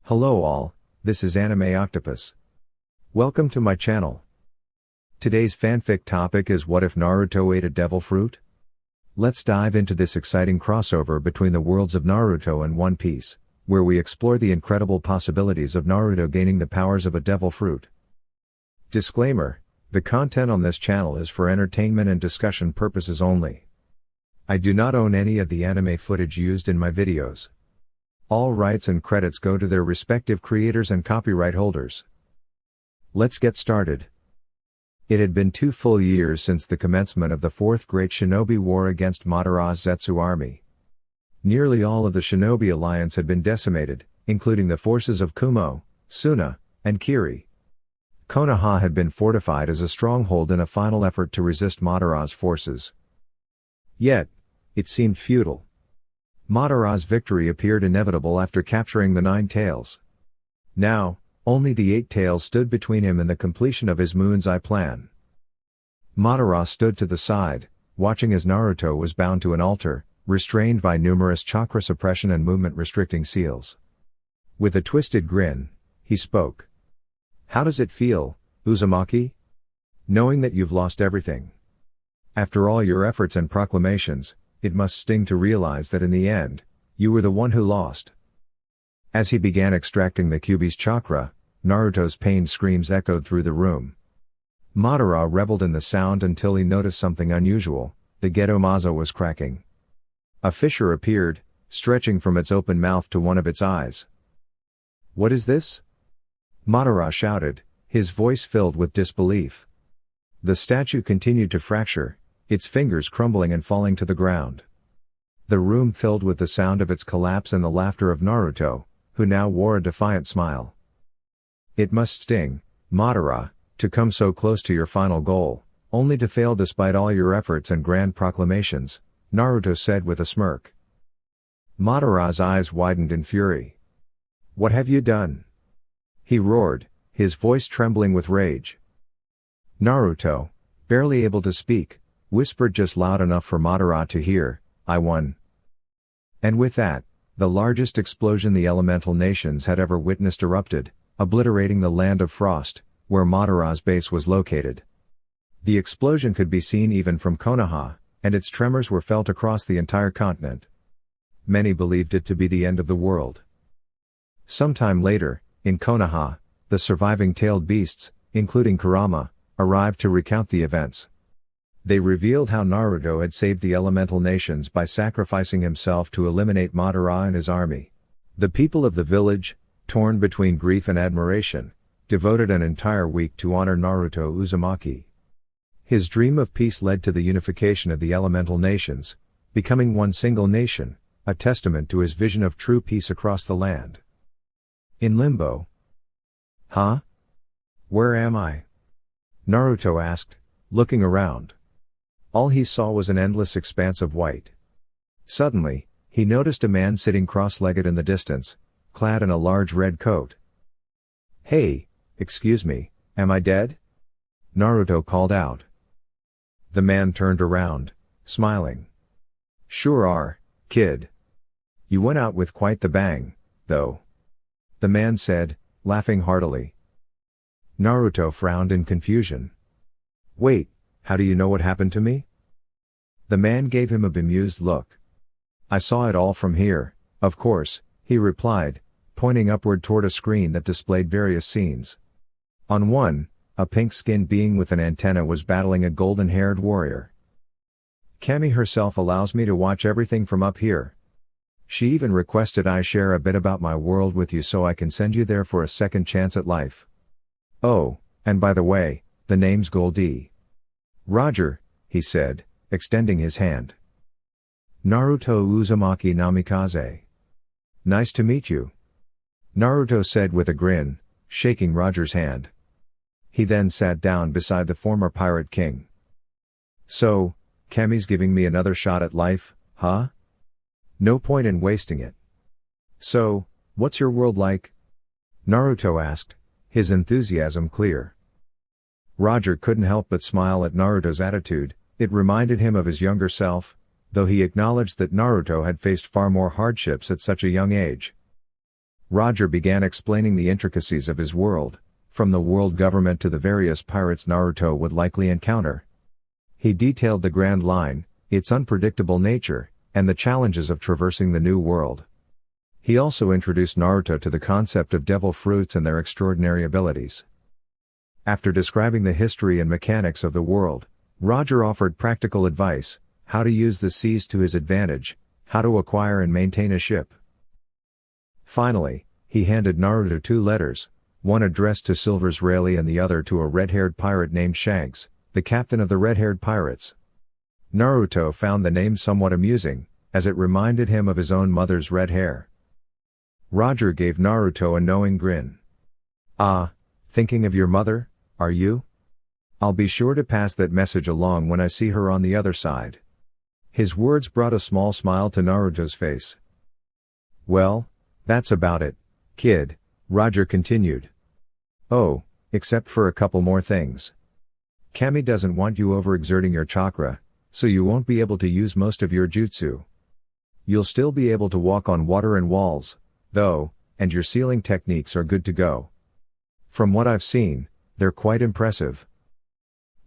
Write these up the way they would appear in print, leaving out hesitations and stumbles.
Hello all, this is Anime Octopus. Welcome to my channel. Today's fanfic topic is what if Naruto ate a devil fruit? Let's dive into this exciting crossover between the worlds of Naruto and One Piece, where we explore the incredible possibilities of Naruto gaining the powers of a devil fruit. Disclaimer: the content on this channel is for entertainment and discussion purposes only. I do not own any of the anime footage used in my videos. All rights and credits go to their respective creators and copyright holders. Let's get started. It had been 2 full years since the commencement of the Fourth Great Shinobi War against Madara's Zetsu army. Nearly all of the Shinobi Alliance had been decimated, including the forces of Kumo, Suna, and Kiri. Konoha had been fortified as a stronghold in a final effort to resist Madara's forces. Yet, it seemed futile. Madara's victory appeared inevitable after capturing the 9 Tails. Now, only the 8 Tails stood between him and the completion of his Moon's Eye plan. Madara stood to the side, watching as Naruto was bound to an altar, restrained by numerous chakra suppression and movement-restricting seals. With a twisted grin, he spoke. "How does it feel, Uzumaki? Knowing that you've lost everything. After all your efforts and proclamations, it must sting to realize that in the end, you were the one who lost." As he began extracting the Kyuubi's chakra, Naruto's pained screams echoed through the room. Madara reveled in the sound until he noticed something unusual: the Gedomazo was cracking. A fissure appeared, stretching from its open mouth to one of its eyes. "What is this?" Madara shouted, his voice filled with disbelief. The statue continued to fracture, its fingers crumbling and falling to the ground. The room filled with the sound of its collapse and the laughter of Naruto, who now wore a defiant smile. "It must sting, Madara, to come so close to your final goal, only to fail despite all your efforts and grand proclamations," Naruto said with a smirk. Madara's eyes widened in fury. "What have you done?" he roared, his voice trembling with rage. Naruto, barely able to speak, whispered just loud enough for Madara to hear, "I won." And with that, the largest explosion the elemental nations had ever witnessed erupted, obliterating the land of frost, where Madara's base was located. The explosion could be seen even from Konoha, and its tremors were felt across the entire continent. Many believed it to be the end of the world. Sometime later, in Konoha, the surviving tailed beasts, including Kurama, arrived to recount the events. They revealed how Naruto had saved the elemental nations by sacrificing himself to eliminate Madara and his army. The people of the village, torn between grief and admiration, devoted an entire week to honor Naruto Uzumaki. His dream of peace led to the unification of the elemental nations, becoming one single nation, a testament to his vision of true peace across the land. In limbo. "Huh? Where am I?" Naruto asked, looking around. All he saw was an endless expanse of white. Suddenly, he noticed a man sitting cross-legged in the distance, clad in a large red coat. "Hey, excuse me, am I dead?" Naruto called out. The man turned around, smiling. "Sure are, kid. You went out with quite the bang, though," the man said, laughing heartily. Naruto frowned in confusion. "Wait, how do you know what happened to me?" The man gave him a bemused look. "I saw it all from here, of course," he replied, pointing upward toward a screen that displayed various scenes. On one, a pink-skinned being with an antenna was battling a golden-haired warrior. "Kami herself allows me to watch everything from up here. She even requested I share a bit about my world with you so I can send you there for a second chance at life. Oh, and by the way, the name's Goldie." "Roger," he said, extending his hand. "Naruto Uzumaki Namikaze. Nice to meet you," Naruto said with a grin, shaking Roger's hand. He then sat down beside the former Pirate King. "So, Kami's giving me another shot at life, huh? No point in wasting it. So, what's your world like?" Naruto asked, his enthusiasm clear. Roger couldn't help but smile at Naruto's attitude. It reminded him of his younger self, though he acknowledged that Naruto had faced far more hardships at such a young age. Roger began explaining the intricacies of his world, from the world government to the various pirates Naruto would likely encounter. He detailed the Grand Line, its unpredictable nature, and the challenges of traversing the new world. He also introduced Naruto to the concept of devil fruits and their extraordinary abilities. After describing the history and mechanics of the world, Roger offered practical advice: how to use the seas to his advantage, how to acquire and maintain a ship. Finally, he handed Naruto 2 letters, one addressed to Silver's Rayleigh and the other to a red-haired pirate named Shanks, the captain of the red-haired pirates. Naruto found the name somewhat amusing, as it reminded him of his own mother's red hair. Roger gave Naruto a knowing grin. "Ah, thinking of your mother, are you? I'll be sure to pass that message along when I see her on the other side." His words brought a small smile to Naruto's face. "Well, that's about it, kid," Roger continued. "Oh, except for a couple more things. Kami doesn't want you overexerting your chakra, so you won't be able to use most of your jutsu. You'll still be able to walk on water and walls, though, and your sealing techniques are good to go. From what I've seen, they're quite impressive."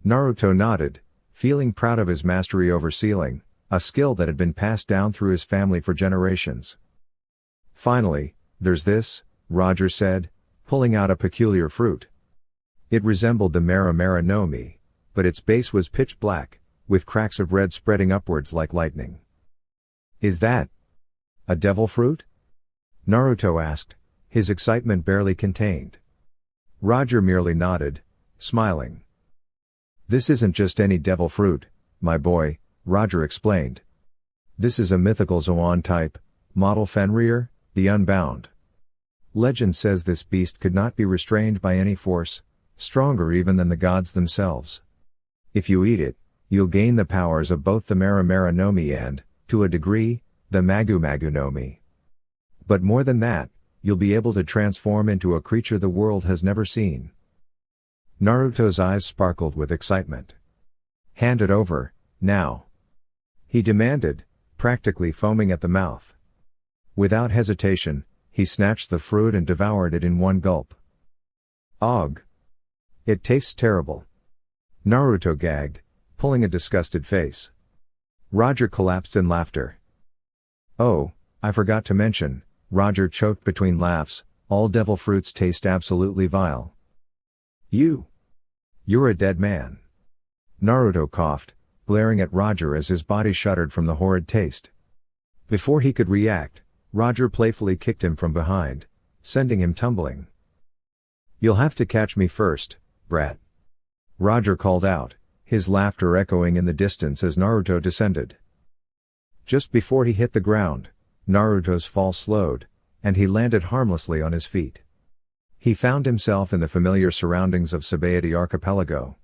Naruto nodded, feeling proud of his mastery over sealing, a skill that had been passed down through his family for generations. "Finally, there's this," Roger said, pulling out a peculiar fruit. It resembled the Mera Mera no Mi, but its base was pitch black, with cracks of red spreading upwards like lightning. "Is that a devil fruit?" Naruto asked, his excitement barely contained. Roger merely nodded, smiling. "This isn't just any devil fruit, my boy," Roger explained. "This is a mythical Zoan type, model Fenrir, the Unbound. Legend says this beast could not be restrained by any force, stronger even than the gods themselves. If you eat it, you'll gain the powers of both the Mera Mera no Mi and, to a degree, the Magu Magu no Mi. But more than that, you'll be able to transform into a creature the world has never seen." Naruto's eyes sparkled with excitement. "Hand it over, now," he demanded, practically foaming at the mouth. Without hesitation, he snatched the fruit and devoured it in one gulp. "Ugh! It tastes terrible." Naruto gagged, pulling a disgusted face. Roger collapsed in laughter. "Oh, I forgot to mention," Roger choked between laughs, "all devil fruits taste absolutely vile." You're a dead man." Naruto coughed, glaring at Roger as his body shuddered from the horrid taste. Before he could react, Roger playfully kicked him from behind, sending him tumbling. "You'll have to catch me first, brat," Roger called out, his laughter echoing in the distance as Naruto descended. Just before he hit the ground, Naruto's fall slowed, and he landed harmlessly on his feet. He found himself in the familiar surroundings of Sabaody Archipelago.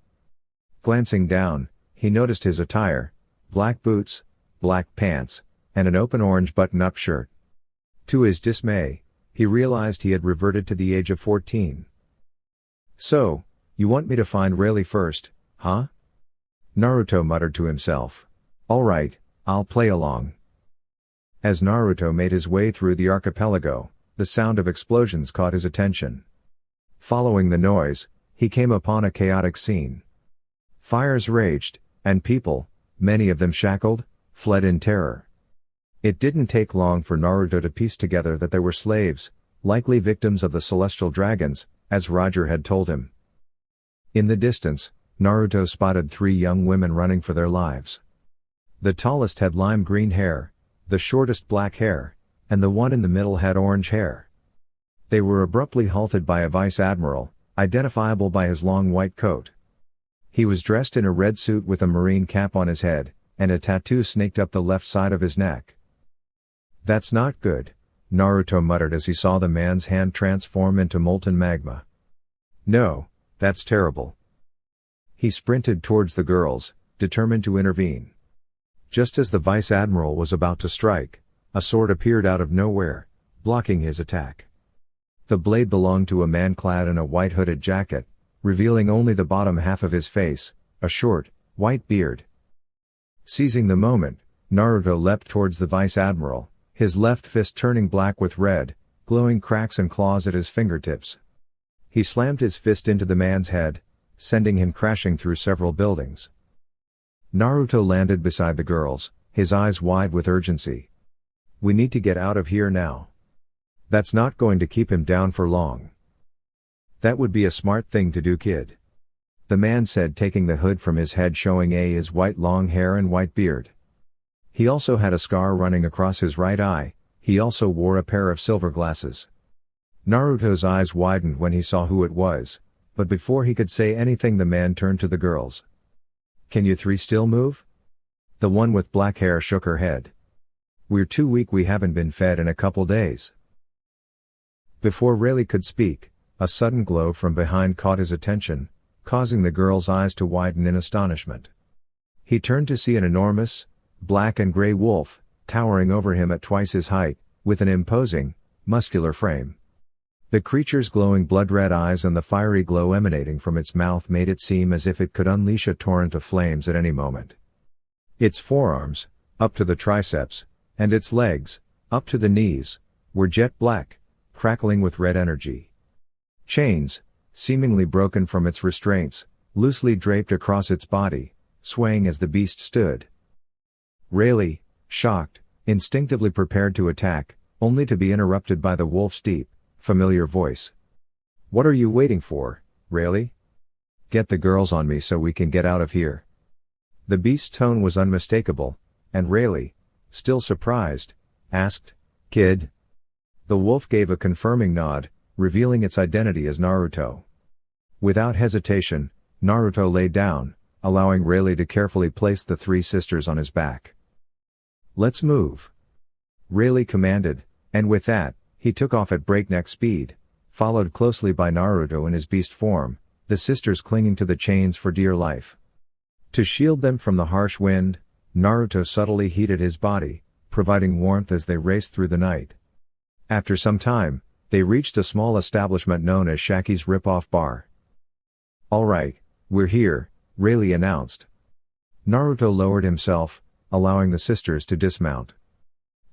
Glancing down, he noticed his attire: black boots, black pants, and an open orange button-up shirt. To his dismay, he realized he had reverted to the age of 14. "So, you want me to find Rayleigh first, huh?" Naruto muttered to himself. "All right, I'll play along." As Naruto made his way through the archipelago, the sound of explosions caught his attention. Following the noise, he came upon a chaotic scene. Fires raged, and people, many of them shackled, fled in terror. It didn't take long for Naruto to piece together that they were slaves, likely victims of the celestial dragons, as Roger had told him. In the distance, Naruto spotted 3 young women running for their lives. The tallest had lime green hair, the shortest black hair, and the one in the middle had orange hair. They were abruptly halted by a vice admiral, identifiable by his long white coat. He was dressed in a red suit with a marine cap on his head, and a tattoo snaked up the left side of his neck. "That's not good," Naruto muttered as he saw the man's hand transform into molten magma. "No, that's terrible." He sprinted towards the girls, determined to intervene. Just as the vice admiral was about to strike, a sword appeared out of nowhere, blocking his attack. The blade belonged to a man clad in a white hooded jacket, revealing only the bottom half of his face, a short, white beard. Seizing the moment, Naruto leapt towards the vice admiral, his left fist turning black with red, glowing cracks and claws at his fingertips. He slammed his fist into the man's head, sending him crashing through several buildings. Naruto landed beside the girls, his eyes wide with urgency. "We need to get out of here now. That's not going to keep him down for long." "That would be a smart thing to do, kid," the man said, taking the hood from his head, showing his white long hair and white beard. He also had a scar running across his right eye. He also wore a pair of silver glasses. Naruto's eyes widened when he saw who it was, but before he could say anything the man turned to the girls. "Can you three still move?" The one with black hair shook her head. "We're too weak, we haven't been fed in a couple days." Before Rayleigh could speak, a sudden glow from behind caught his attention, causing the girl's eyes to widen in astonishment. He turned to see an enormous, black and gray wolf, towering over him at twice his height, with an imposing, muscular frame. The creature's glowing blood-red eyes and the fiery glow emanating from its mouth made it seem as if it could unleash a torrent of flames at any moment. Its forearms, up to the triceps, and its legs, up to the knees, were jet black, crackling with red energy. Chains, seemingly broken from its restraints, loosely draped across its body, swaying as the beast stood. Rayleigh, shocked, instinctively prepared to attack, only to be interrupted by the wolf's deep, familiar voice. "What are you waiting for, Rayleigh? Get the girls on me so we can get out of here." The beast's tone was unmistakable, and Rayleigh, still surprised, asked, "Kid?" The wolf gave a confirming nod, revealing its identity as Naruto. Without hesitation, Naruto lay down, allowing Rayleigh to carefully place the three sisters on his back. "Let's move," Rayleigh commanded, and with that, he took off at breakneck speed, followed closely by Naruto in his beast form, the sisters clinging to the chains for dear life. To shield them from the harsh wind, Naruto subtly heated his body, providing warmth as they raced through the night. After some time, they reached a small establishment known as Shaki's Rip-Off Bar. "All right, we're here," Rayleigh announced. Naruto lowered himself, allowing the sisters to dismount.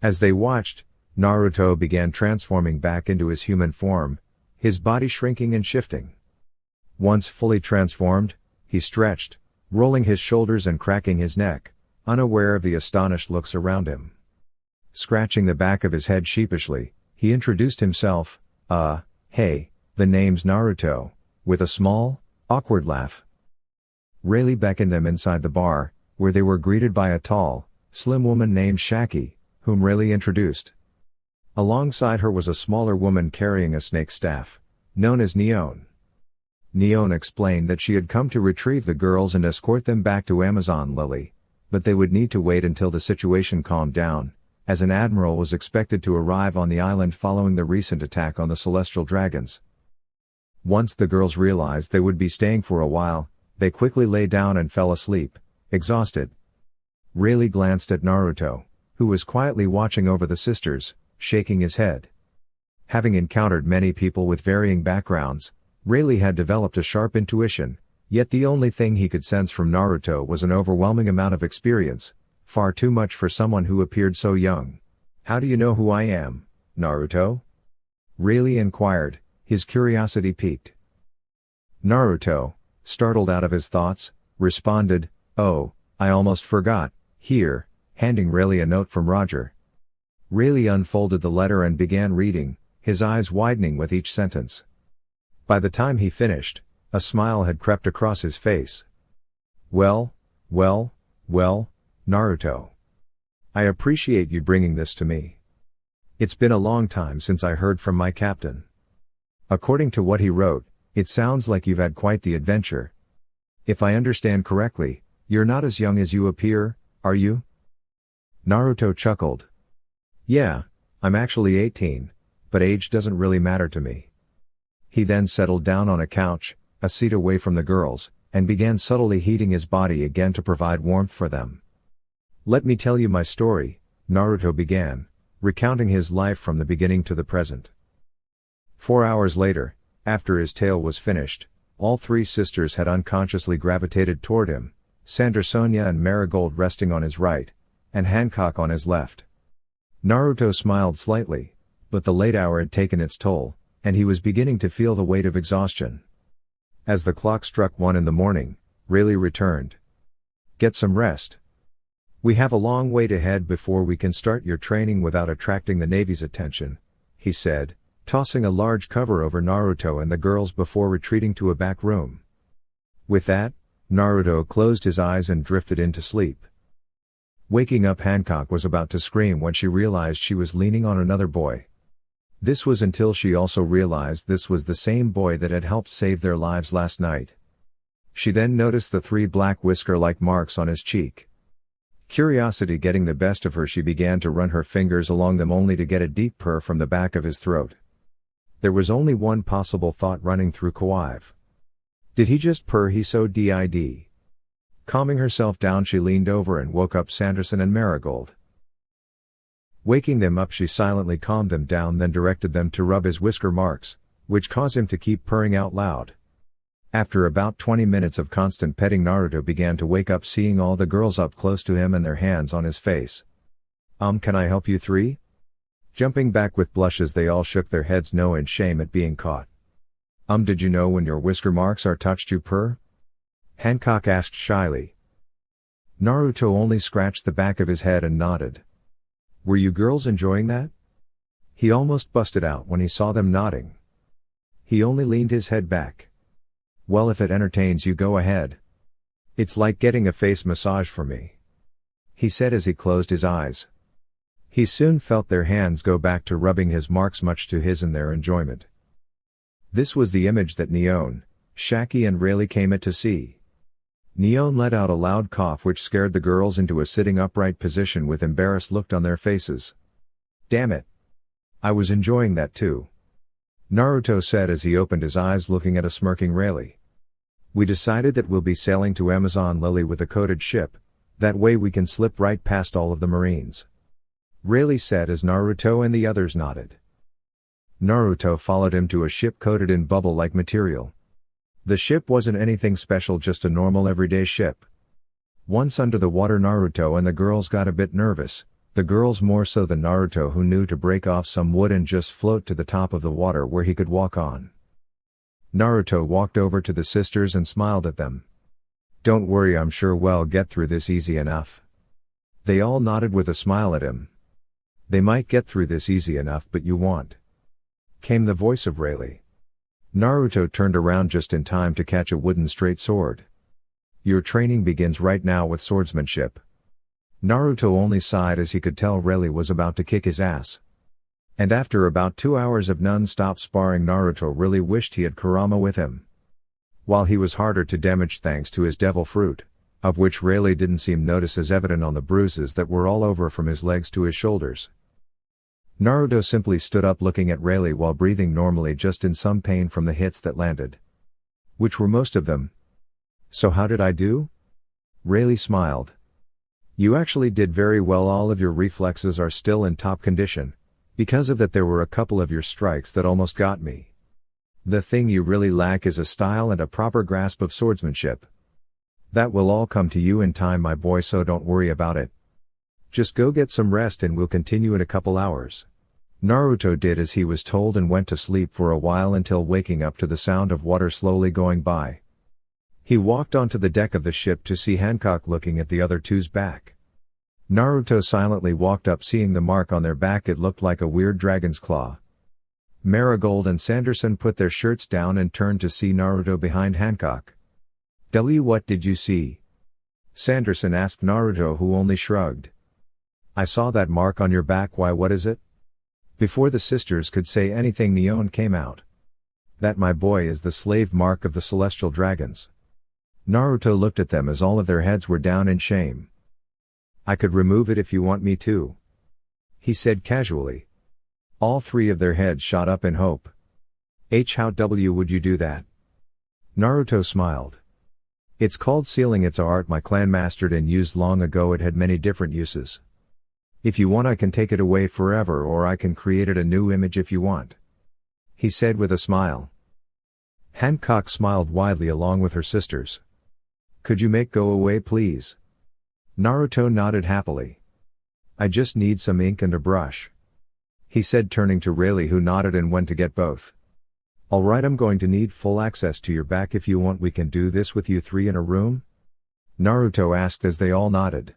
As they watched, Naruto began transforming back into his human form, his body shrinking and shifting. Once fully transformed, he stretched, rolling his shoulders and cracking his neck, unaware of the astonished looks around him. Scratching the back of his head sheepishly, he introduced himself, "Hey, the name's Naruto," with a small, awkward laugh. Rayleigh beckoned them inside the bar, where they were greeted by a tall, slim woman named Shaki, whom Rayleigh introduced. Alongside her was a smaller woman carrying a snake staff, known as Neon. Neon explained that she had come to retrieve the girls and escort them back to Amazon Lily, but they would need to wait until the situation calmed down, as an admiral was expected to arrive on the island following the recent attack on the celestial dragons. Once the girls realized they would be staying for a while, they quickly lay down and fell asleep, exhausted. Rayleigh glanced at Naruto, who was quietly watching over the sisters, shaking his head. Having encountered many people with varying backgrounds, Rayleigh had developed a sharp intuition, yet the only thing he could sense from Naruto was an overwhelming amount of experience, far too much for someone who appeared so young. "How do you know who I am, Naruto?" Rayleigh inquired, his curiosity piqued. Naruto, startled out of his thoughts, responded, "Oh, I almost forgot, here," handing Rayleigh a note from Roger. Rayleigh unfolded the letter and began reading, his eyes widening with each sentence. By the time he finished, a smile had crept across his face. Well, Naruto. I appreciate you bringing this to me. It's been a long time since I heard from my captain. According to what he wrote, it sounds like you've had quite the adventure. If I understand correctly, you're not as young as you appear, are you?" Naruto chuckled. "Yeah, I'm actually 18, but age doesn't really matter to me." He then settled down on a couch, a seat away from the girls, and began subtly heating his body again to provide warmth for them. "Let me tell you my story," Naruto began, recounting his life from the beginning to the present. 4 hours later, after his tale was finished, all three sisters had unconsciously gravitated toward him, Sandra, Sonia and Marigold resting on his right, and Hancock on his left. Naruto smiled slightly, But the late hour had taken its toll, and he was beginning to feel the weight of exhaustion. As the clock struck 1 in the morning, Rayleigh returned. "Get some rest. We have a long wait ahead before we can start your training without attracting the Navy's attention," he said, tossing a large cover over Naruto and the girls before retreating to a back room. With that, Naruto closed his eyes and drifted into sleep. Waking up, Hancock was about to scream when she realized she was leaning on another boy. This was until she also realized this was the same boy that had helped save their lives last night. She then noticed the 3 black whisker-like marks on his cheek. Curiosity getting the best of her, she began to run her fingers along them only to get a deep purr from the back of his throat. There was only one possible thought running through Kawaiv. Did he just purr? He so did. Calming herself down, she leaned over and woke up Sanderson and Marigold. Waking them up, she silently calmed them down, then directed them to rub his whisker marks, which caused him to keep purring out loud. After about 20 minutes of constant petting, Naruto began to wake up, seeing all the girls up close to him and their hands on his face. Can I help you 3? Jumping back with blushes, they all shook their heads no in shame at being caught. Did you know when your whisker marks are touched you purr?" Hancock asked shyly. Naruto only scratched the back of his head and nodded. "Were you girls enjoying that?" He almost busted out when he saw them nodding. He only leaned his head back. "Well, if it entertains you, go ahead. It's like getting a face massage for me," he said as he closed his eyes. He soon felt their hands go back to rubbing his marks, much to his and their enjoyment. This was the image that Neon, Shaki and Rayleigh came to see. Neon let out a loud cough which scared the girls into a sitting upright position with embarrassed look on their faces. "Damn it. I was enjoying that too," Naruto said as he opened his eyes, looking at a smirking Rayleigh. "We decided that we'll be sailing to Amazon Lily with a coated ship, that way we can slip right past all of the Marines," Rayleigh said as Naruto and the others nodded. Naruto followed him to a ship coated in bubble-like material. The ship wasn't anything special, just a normal everyday ship. Once under the water, Naruto and the girls got a bit nervous, the girls more so than Naruto, who knew to break off some wood and just float to the top of the water where he could walk on. Naruto walked over to the sisters and smiled at them. "Don't worry, I'm sure we'll get through this easy enough." They all nodded with a smile at him. "They might get through this easy enough, but you won't," came the voice of Rayleigh. Naruto turned around just in time to catch a wooden straight sword. "Your training begins right now with swordsmanship." Naruto only sighed as he could tell Rayleigh was about to kick his ass. And after about 2 hours of non-stop sparring, Naruto really wished he had Kurama with him. While he was harder to damage thanks to his devil fruit, of which Rayleigh didn't seem notice as evident on the bruises that were all over from his legs to his shoulders. Naruto simply stood up looking at Rayleigh while breathing normally, just in some pain from the hits that landed. Which were most of them. "So how did I do?" Rayleigh smiled. "You actually did very well. All of your reflexes are still in top condition. Because of that, there were a couple of your strikes that almost got me. The thing you really lack is a style and a proper grasp of swordsmanship. That will all come to you in time, my boy, so don't worry about it. Just go get some rest and we'll continue in a couple hours." Naruto did as he was told and went to sleep for a while until waking up to the sound of water slowly going by. He walked onto the deck of the ship to see Hancock looking at the other two's back. Naruto silently walked up, seeing the mark on their back. It looked like a weird dragon's claw. Marigold and Sanderson put their shirts down and turned to see Naruto behind Hancock. What did you see?" Sanderson asked Naruto, who only shrugged. "I saw that mark on your back. Why, what is it?" Before the sisters could say anything, Neon came out. "That, my boy, is the slave mark of the celestial dragons." Naruto looked at them as all of their heads were down in shame. "I could remove it if you want me to," he said casually. All 3 of their heads shot up in hope. How would you do that?" Naruto smiled. "It's called sealing. It's a art my clan mastered and used long ago. It had many different uses. If you want, I can take it away forever, or I can create it a new image if you want," he said with a smile. Hancock smiled widely along with her sisters. "Could you make go away, please?" Naruto nodded happily. "I just need some ink and a brush." he said, turning to Rayleigh, who nodded and went to get both. Alright, I'm going to need full access to your back. If you want, we can do this with you three in a room? Naruto asked as they all nodded.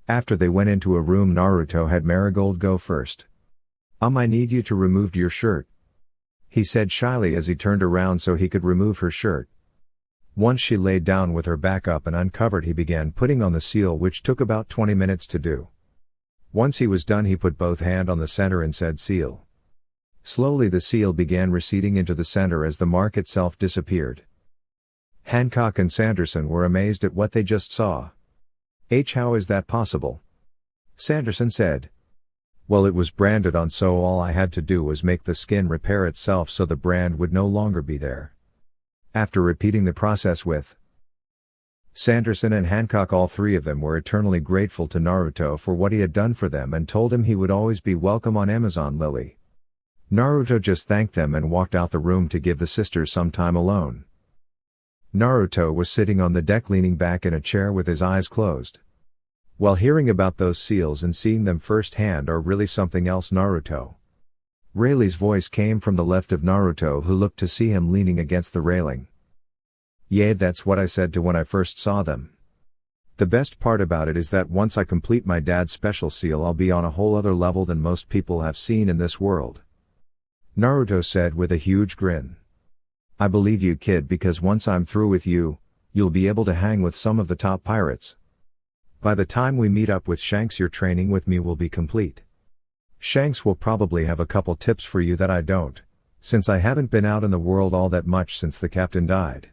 After they went into a room, Naruto had Marigold go first. I need you to remove your shirt, he said shyly as he turned around so he could remove her shirt. Once she laid down with her back up and uncovered, he began putting on the seal, which took about 20 minutes to do. Once he was done, he put both hands on the center and said, "Seal." Slowly the seal began receding into the center as the mark itself disappeared. Hancock and Sanderson were amazed at what they just saw. How is that possible?" Sanderson said. "Well, it was branded on, so all I had to do was make the skin repair itself so the brand would no longer be there." After repeating the process with Sanderson and Hancock, all three of them were eternally grateful to Naruto for what he had done for them and told him he would always be welcome on Amazon Lily. Naruto just thanked them and walked out the room to give the sisters some time alone. Naruto was sitting on the deck leaning back in a chair with his eyes closed. While hearing about those seals and seeing them firsthand are really something else, Naruto. Rayleigh's voice came from the left of Naruto, who looked to see him leaning against the railing. "Yeah, that's what I said to when I first saw them. The best part about it is that once I complete my dad's special seal, I'll be on a whole other level than most people have seen in this world," Naruto said with a huge grin. "I believe you, kid, because once I'm through with you, you'll be able to hang with some of the top pirates. By the time we meet up with Shanks, your training with me will be complete. Shanks will probably have a couple tips for you that I don't, since I haven't been out in the world all that much since the captain died,"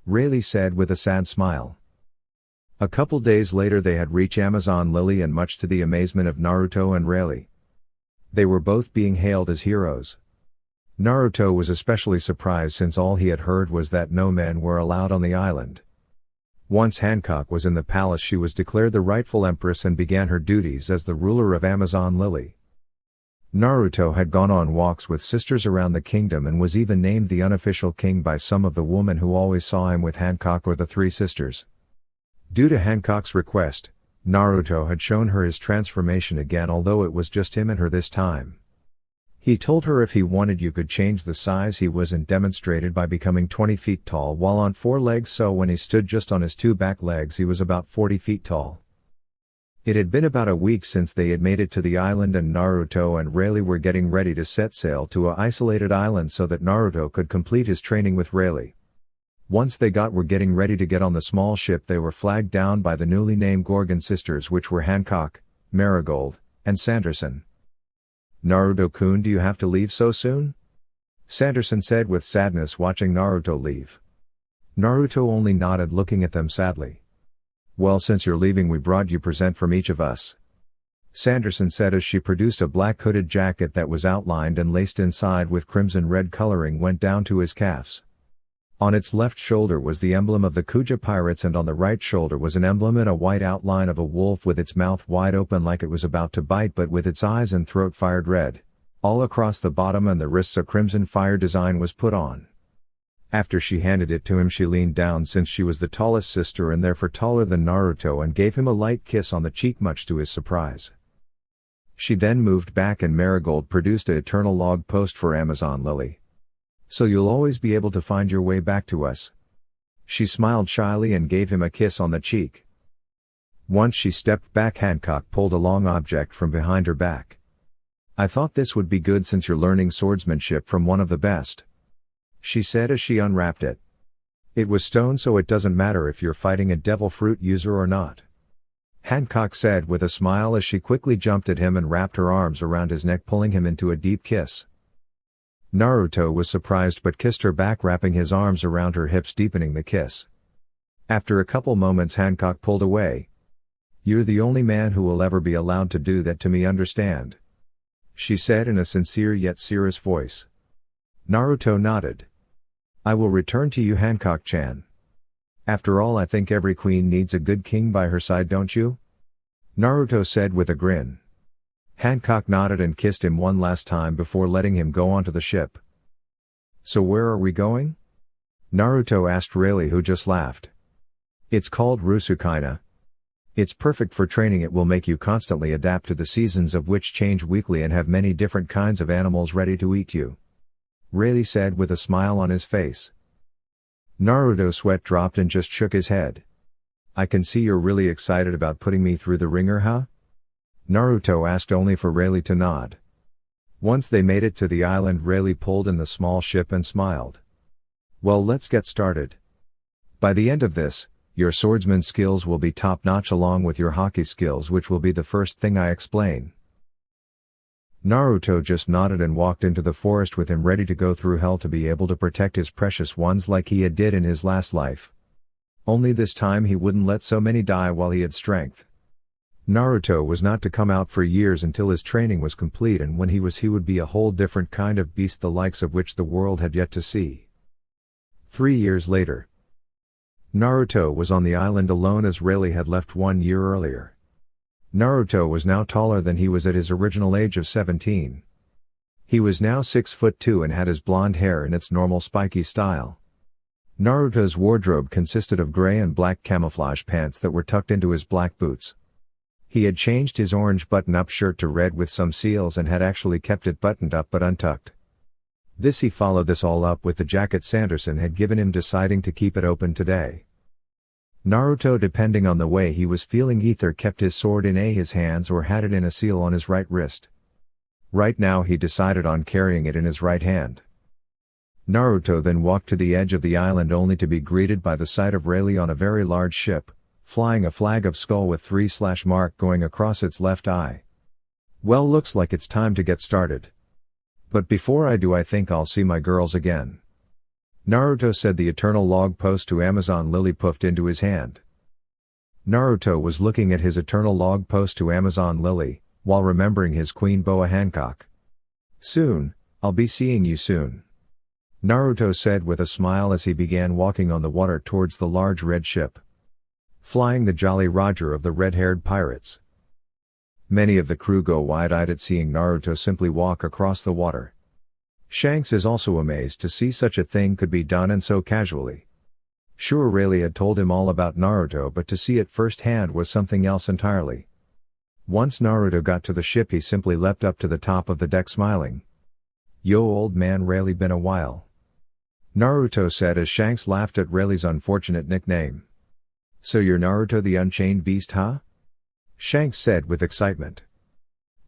Rayleigh said with a sad smile. A couple days later they had reached Amazon Lily, and much to the amazement of Naruto and Rayleigh, they were both being hailed as heroes. Naruto was especially surprised since all he had heard was that no men were allowed on the island. Once Hancock was in the palace, she was declared the rightful empress and began her duties as the ruler of Amazon Lily. Naruto had gone on walks with sisters around the kingdom and was even named the unofficial king by some of the women who always saw him with Hancock or the three sisters. Due to Hancock's request, Naruto had shown her his transformation again, although it was just him and her this time. He told her if he wanted you could change the size he was in, demonstrated by becoming 20 feet tall while on 4 legs, so when he stood just on his 2 back legs he was about 40 feet tall. It had been about a week since they had made it to the island, and Naruto and Rayleigh were getting ready to set sail to a isolated island so that Naruto could complete his training with Rayleigh. Once they were getting ready to get on the small ship, they were flagged down by the newly named Gorgon sisters, which were Hancock, Marigold, and Sanderson. "Naruto-kun, do you have to leave so soon?" Sanderson said with sadness, watching Naruto leave. Naruto only nodded, looking at them sadly. "Well, since you're leaving, we brought you a present from each of us," Sanderson said as she produced a black hooded jacket that was outlined and laced inside with crimson red coloring went down to his calves. On its left shoulder was the emblem of the Kuja pirates, and on the right shoulder was an emblem in a white outline of a wolf with its mouth wide open like it was about to bite, but with its eyes and throat fired red. All across the bottom and the wrists a crimson fire design was put on. After she handed it to him, she leaned down, since she was the tallest sister and therefore taller than Naruto, and gave him a light kiss on the cheek, much to his surprise. She then moved back and Marigold produced an eternal log post for Amazon Lily. "So you'll always be able to find your way back to us." She smiled shyly and gave him a kiss on the cheek. Once she stepped back, Hancock pulled a long object from behind her back. "I thought this would be good since you're learning swordsmanship from one of the best," she said as she unwrapped it. "It was stone, so it doesn't matter if you're fighting a devil fruit user or not," Hancock said with a smile as she quickly jumped at him and wrapped her arms around his neck, pulling him into a deep kiss. Naruto was surprised but kissed her back, wrapping his arms around her hips, deepening the kiss. After a couple moments, Hancock pulled away. "You're the only man who will ever be allowed to do that to me, understand?" she said in a sincere yet serious voice. Naruto nodded. "I will return to you, Hancock-chan. After all, I think every queen needs a good king by her side, don't you?" Naruto said with a grin. Hancock nodded and kissed him one last time before letting him go onto the ship. "So where are we going?" Naruto asked Rayleigh, who just laughed. "It's called Rusukaina. It's perfect for training. It will make you constantly adapt to the seasons of which change weekly and have many different kinds of animals ready to eat you. Rayleigh said with a smile on his face. Naruto's sweat dropped and just shook his head. I can see you're really excited about putting me through the ringer, huh? Naruto asked, only for Rayleigh to nod. Once they made it to the island, Rayleigh pulled in the small ship and smiled. Well, let's get started. By the end of this, your swordsman skills will be top-notch along with your hockey skills, which will be the first thing I explain. Naruto just nodded and walked into the forest with him, ready to go through hell to be able to protect his precious ones like he did in his last life. Only this time he wouldn't let so many die while he had strength. Naruto was not to come out for years until his training was complete, and when he would be a whole different kind of beast, the likes of which the world had yet to see. 3 years later, Naruto was on the island alone as Rayleigh had left 1 year earlier. Naruto was now taller than he was at his original age of 17. He was now 6'2" and had his blonde hair in its normal spiky style. Naruto's wardrobe consisted of gray and black camouflage pants that were tucked into his black boots. He had changed his orange button-up shirt to red with some seals and had actually kept it buttoned up but untucked. He followed this all up with the jacket Sanderson had given him, deciding to keep it open today. Naruto, depending on the way he was feeling, either kept his sword in his hands or had it in a seal on his right wrist. Right now he decided on carrying it in his right hand. Naruto then walked to the edge of the island, only to be greeted by the sight of Rayleigh on a very large ship, flying a flag of skull with 3/ mark going across its left eye. Well, looks like it's time to get started. But before I do, I think I'll see my girls again. Naruto said. The eternal log post to Amazon Lily puffed into his hand. Naruto was looking at his eternal log post to Amazon Lily, while remembering his Queen Boa Hancock. Soon, I'll be seeing you soon, Naruto said with a smile as he began walking on the water towards the large red ship, flying the Jolly Roger of the red-haired pirates. Many of the crew go wide-eyed at seeing Naruto simply walk across the water. Shanks is also amazed to see such a thing could be done, and so casually. Sure, Rayleigh had told him all about Naruto, but to see it firsthand was something else entirely. Once Naruto got to the ship, he simply leapt up to the top of the deck smiling. Yo, old man, Rayleigh, been a while, Naruto said as Shanks laughed at Rayleigh's unfortunate nickname. So you're Naruto the Unchained Beast, huh? Shanks said with excitement.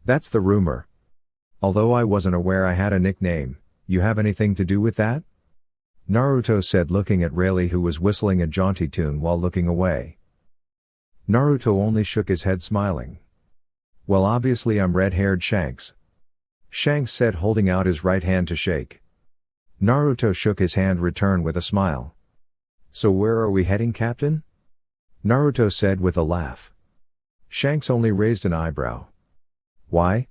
That's the rumor. Although I wasn't aware I had a nickname. You have anything to do with that? Naruto said, looking at Rayleigh, who was whistling a jaunty tune while looking away. Naruto only shook his head, smiling. Well, obviously I'm red-haired Shanks, Shanks said, holding out his right hand to shake. Naruto shook his hand return with a smile. So where are we heading, Captain? Naruto said with a laugh. Shanks only raised an eyebrow. Why?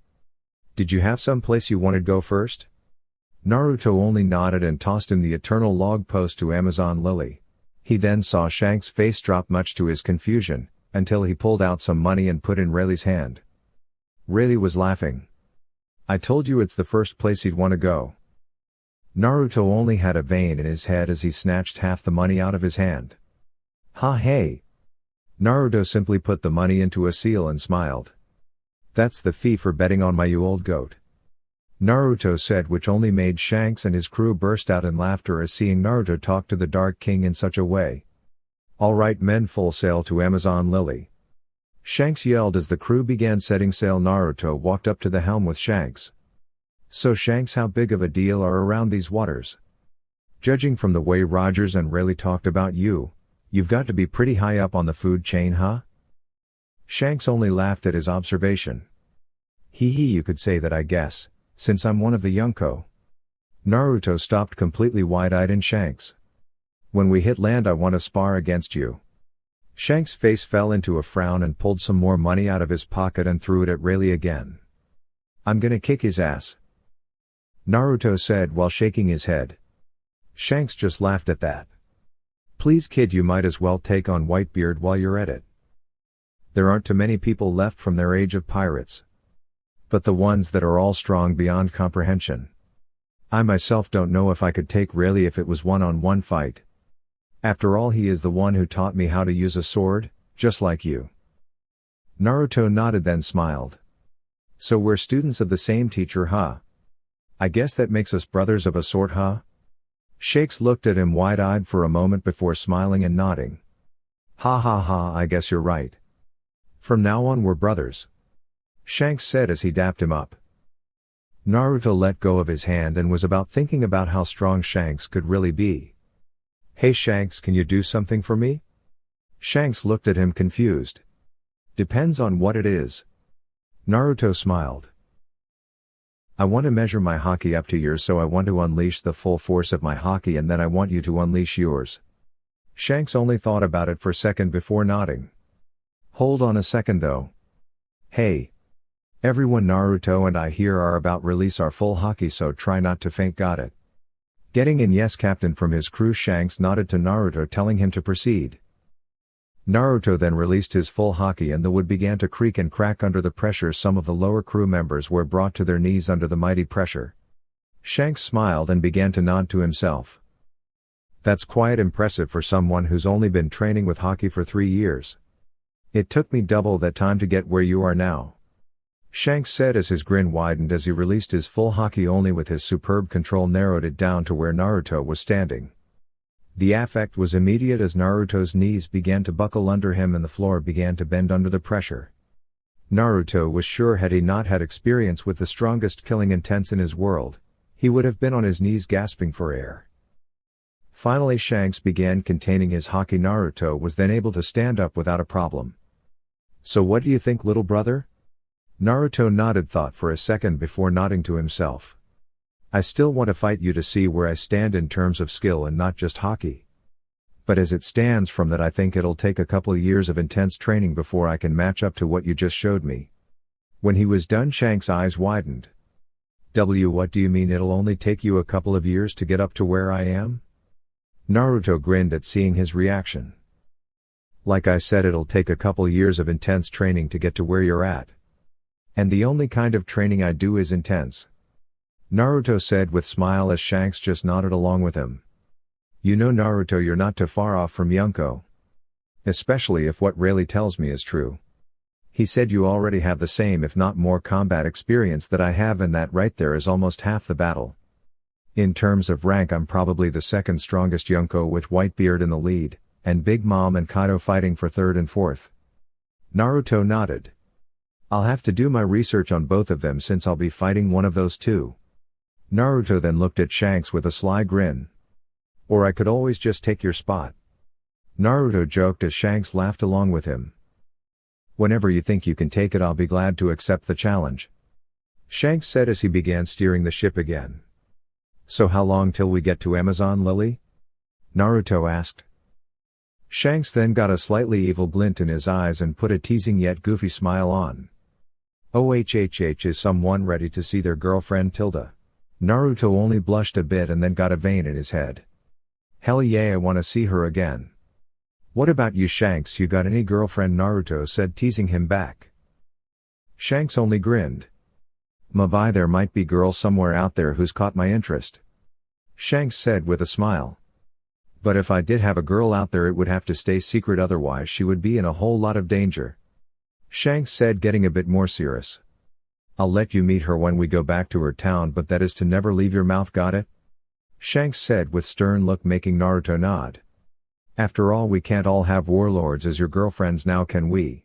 Did you have some place you wanted to go first? Naruto only nodded and tossed him the eternal log post to Amazon Lily. He then saw Shanks' face drop, much to his confusion, until he pulled out some money and put in Rayleigh's hand. Rayleigh was laughing. I told you it's the first place he'd want to go. Naruto only had a vein in his head as he snatched half the money out of his hand. Ha, hey. Naruto simply put the money into a seal and smiled. That's the fee for betting on my, you old goat, Naruto said, which only made Shanks and his crew burst out in laughter as seeing Naruto talk to the Dark King in such a way. All right, men, full sail to Amazon Lily, Shanks yelled as the crew began setting sail. Naruto walked up to the helm with Shanks. So Shanks, how big of a deal are around these waters? Judging from the way Rogers and Rayleigh talked about you, you've got to be pretty high up on the food chain, huh? Shanks only laughed at his observation. Hee hee, you could say that, I guess, since I'm one of the Yonko. Naruto stopped completely wide-eyed in Shanks. When we hit land, I want to spar against you. Shanks' face fell into a frown and pulled some more money out of his pocket and threw it at Rayleigh again. I'm gonna kick his ass, Naruto said while shaking his head. Shanks just laughed at that. Please, kid, you might as well take on Whitebeard while you're at it. There aren't too many people left from their age of pirates. But the ones that are all strong beyond comprehension. I myself don't know if I could take Rayleigh if it was one-on-one fight. After all, he is the one who taught me how to use a sword, just like you. Naruto nodded then smiled. So we're students of the same teacher, huh? I guess that makes us brothers of a sort, huh? Shanks looked at him wide-eyed for a moment before smiling and nodding. Ha ha ha, I guess you're right. From now on we're brothers, Shanks said as he dapped him up. Naruto let go of his hand and was thinking about how strong Shanks could really be. Hey Shanks, can you do something for me? Shanks looked at him confused. Depends on what it is. Naruto smiled. I want to measure my haki up to yours, so I want to unleash the full force of my haki and then I want you to unleash yours. Shanks only thought about it for a second before nodding. Hold on a second though. Hey. Everyone Naruto and I here are about release our full haki, so try not to faint, got it? Getting in yes captain from his crew. Shanks nodded to Naruto telling him to proceed. Naruto then released his full haki and the wood began to creak and crack under the pressure. Some of the lower crew members were brought to their knees under the mighty pressure. Shanks smiled and began to nod to himself. That's quite impressive for someone who's only been training with haki for 3 years. It took me double that time to get where you are now, Shanks said as his grin widened as he released his full haki. Only with his superb control narrowed it down to where Naruto was standing. The effect was immediate as Naruto's knees began to buckle under him and the floor began to bend under the pressure. Naruto was sure had he not had experience with the strongest killing intents in his world, he would have been on his knees gasping for air. Finally Shanks began containing his haki. Naruto was then able to stand up without a problem. So what do you think, little brother? Naruto nodded thought for a second before nodding to himself. I still want to fight you to see where I stand in terms of skill and not just haki. But as it stands from that, I think it'll take a couple years of intense training before I can match up to what you just showed me. When he was done, Shanks' eyes widened. What do you mean it'll only take you a couple of years to get up to where I am? Naruto grinned at seeing his reaction. Like I said, it'll take a couple years of intense training to get to where you're at. And the only kind of training I do is intense, Naruto said with smile as Shanks just nodded along with him. You know Naruto, you're not too far off from Yunko. Especially if what Rayleigh tells me is true. He said you already have the same if not more combat experience that I have, and that right there is almost half the battle. In terms of rank, I'm probably the second strongest Yunko, with Whitebeard in the lead, and Big Mom and Kaido fighting for third and fourth. Naruto nodded. I'll have to do my research on both of them since I'll be fighting one of those two. Naruto then looked at Shanks with a sly grin. Or I could always just take your spot, Naruto joked as Shanks laughed along with him. Whenever you think you can take it, I'll be glad to accept the challenge, Shanks said as he began steering the ship again. So how long till we get to Amazon Lily? Naruto asked. Shanks then got a slightly evil glint in his eyes and put a teasing yet goofy smile on. OHHH, is someone ready to see their girlfriend Tilda? Naruto only blushed a bit and then got a vein in his head. Hell yeah, I wanna see her again. What about you Shanks, you got any girlfriend? Naruto said, teasing him back. Shanks only grinned. Maybe there might be girl somewhere out there who's caught my interest, Shanks said with a smile. But if I did have a girl out there, it would have to stay secret, otherwise she would be in a whole lot of danger, Shanks said, getting a bit more serious. I'll let you meet her when we go back to her town, but that is to never leave your mouth, got it? Shanks said with stern look, making Naruto nod. After all, we can't all have warlords as your girlfriends now, can we?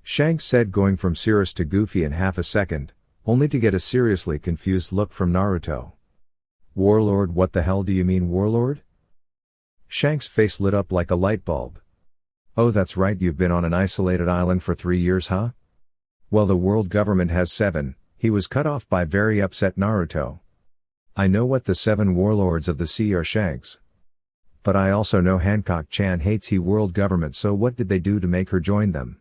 Shanks said, going from serious to goofy in half a second, only to get a seriously confused look from Naruto. Warlord? What the hell do you mean, warlord? Shanks' face lit up like a light bulb. Oh, that's right, you've been on an isolated island for 3 years, huh? Well, the world government has 7, he was cut off by very upset Naruto. I know what the 7 warlords of the sea are, Shanks. But I also know Hancock-chan hates he world government, so what did they do to make her join them?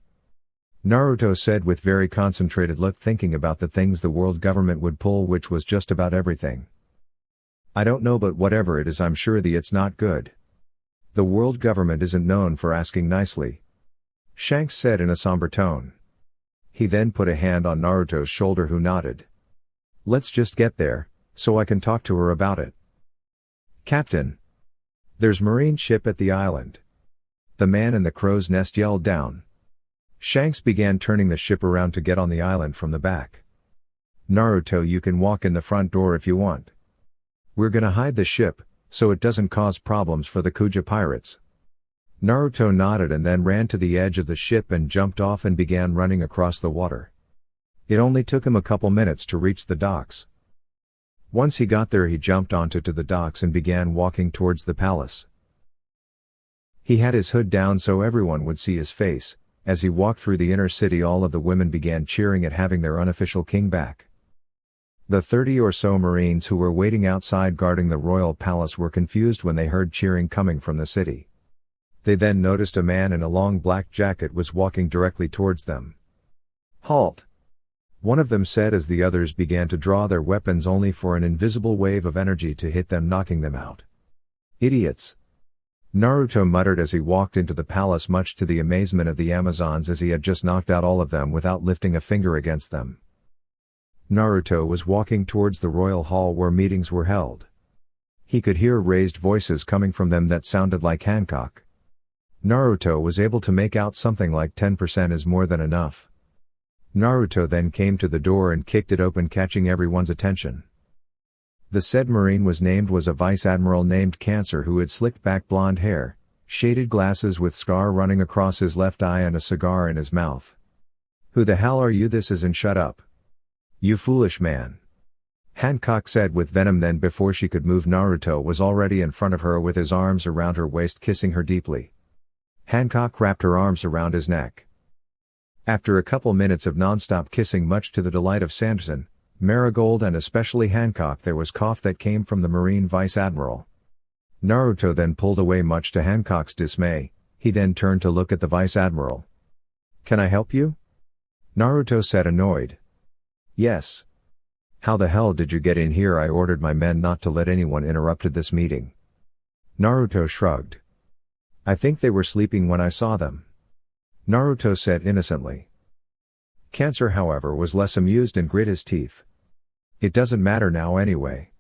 Naruto said with very concentrated look, thinking about the things the world government would pull, which was just about everything. I don't know, but whatever it is, I'm sure it's not good. The world government isn't known for asking nicely, Shanks said in a somber tone. He then put a hand on Naruto's shoulder, who nodded. Let's just get there, so I can talk to her about it. Captain! There's marine ship at the island. The man in the crow's nest yelled down. Shanks began turning the ship around to get on the island from the back. Naruto, you can walk in the front door if you want. We're gonna hide the ship, so it doesn't cause problems for the Kuja pirates. Naruto nodded and then ran to the edge of the ship and jumped off and began running across the water. It only took him a couple minutes to reach the docks. Once he got there, he jumped onto the docks and began walking towards the palace. He had his hood down so everyone would see his face. As he walked through the inner city, all of the women began cheering at having their unofficial king back. The 30 or so Marines who were waiting outside guarding the royal palace were confused when they heard cheering coming from the city. They then noticed a man in a long black jacket was walking directly towards them. "Halt!" one of them said as the others began to draw their weapons, only for an invisible wave of energy to hit them, knocking them out. "Idiots!" Naruto muttered as he walked into the palace, much to the amazement of the Amazons, as he had just knocked out all of them without lifting a finger against them. Naruto was walking towards the royal hall where meetings were held. He could hear raised voices coming from them that sounded like Hancock. Naruto was able to make out something like 10% is more than enough. Naruto then came to the door and kicked it open, catching everyone's attention. The said Marine was a Vice Admiral named Cancer, who had slicked back blonde hair, shaded glasses with scar running across his left eye and a cigar in his mouth. "Who the hell are you? This isn't shut up. You foolish man," Hancock said with venom. Then before she could move, Naruto was already in front of her with his arms around her waist, kissing her deeply. Hancock wrapped her arms around his neck. After a couple minutes of non-stop kissing, much to the delight of Sanderson, Marigold and especially Hancock, there was cough that came from the Marine Vice Admiral. Naruto then pulled away, much to Hancock's dismay. He then turned to look at the Vice Admiral. "Can I help you?" Naruto said, annoyed. "Yes. How the hell did you get in here? I ordered my men not to let anyone interrupt this meeting." Naruto shrugged. "I think they were sleeping when I saw them," Naruto said innocently. Cancer, however, was less amused and grit his teeth. "It doesn't matter now anyway.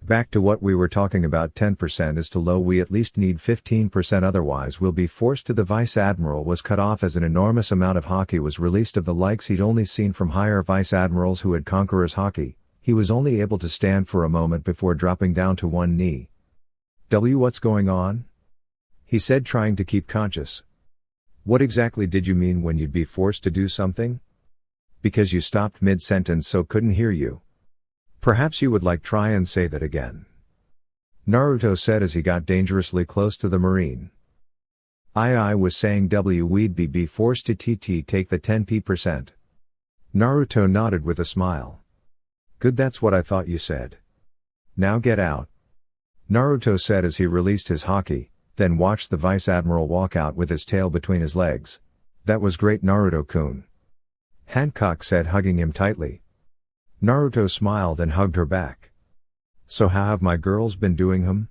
Back to what we were talking about, 10% is too low, we at least need 15%, otherwise we'll be forced to." The Vice Admiral was cut off as an enormous amount of haki was released, of the likes he'd only seen from higher Vice Admirals who had conqueror's haki. He was only able to stand for a moment before dropping down to one knee. What's going on?" he said, trying to keep conscious. "What exactly did you mean when you'd be forced to do something? Because you stopped mid-sentence, so couldn't hear you. Perhaps you would like try and say that again," Naruto said as he got dangerously close to the Marine. I was saying we'd be forced to take the 10%. Naruto nodded with a smile. "Good, that's what I thought you said. Now get out," Naruto said as he released his haki, then watched the Vice Admiral walk out with his tail between his legs. "That was great, Naruto-kun," Hancock said, hugging him tightly. Naruto smiled and hugged her back. "So how have my girls been doing,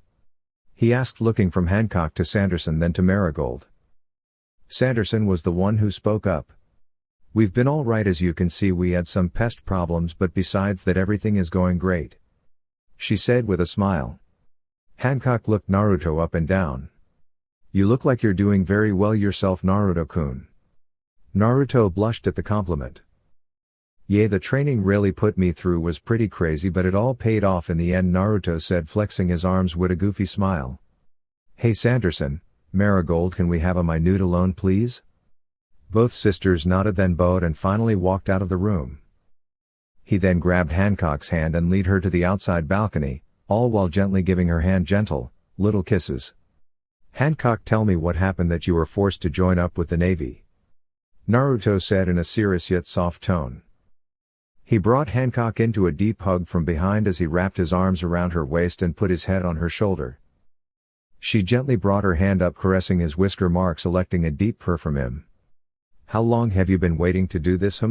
he asked, looking from Hancock to Sanderson, then to Marigold. Sanderson was the one who spoke up. "We've been all right. As you can see, we had some pest problems, but besides that everything is going great," she said with a smile. Hancock looked Naruto up and down. "You look like you're doing very well yourself, Naruto-kun." Naruto blushed at the compliment. "Yeah, the training really put me through was pretty crazy, but it all paid off in the end," Naruto said, flexing his arms with a goofy smile. "Hey Sanderson, Marigold, can we have a minute alone please?" Both sisters nodded, then bowed and finally walked out of the room. He then grabbed Hancock's hand and led her to the outside balcony, all while gently giving her hand gentle, little kisses. "Hancock, tell me what happened that you were forced to join up with the Navy," Naruto said in a serious yet soft tone. He brought Hancock into a deep hug from behind as he wrapped his arms around her waist and put his head on her shoulder. She gently brought her hand up, caressing his whisker marks, electing a deep purr from him. "How long have you been waiting to do this,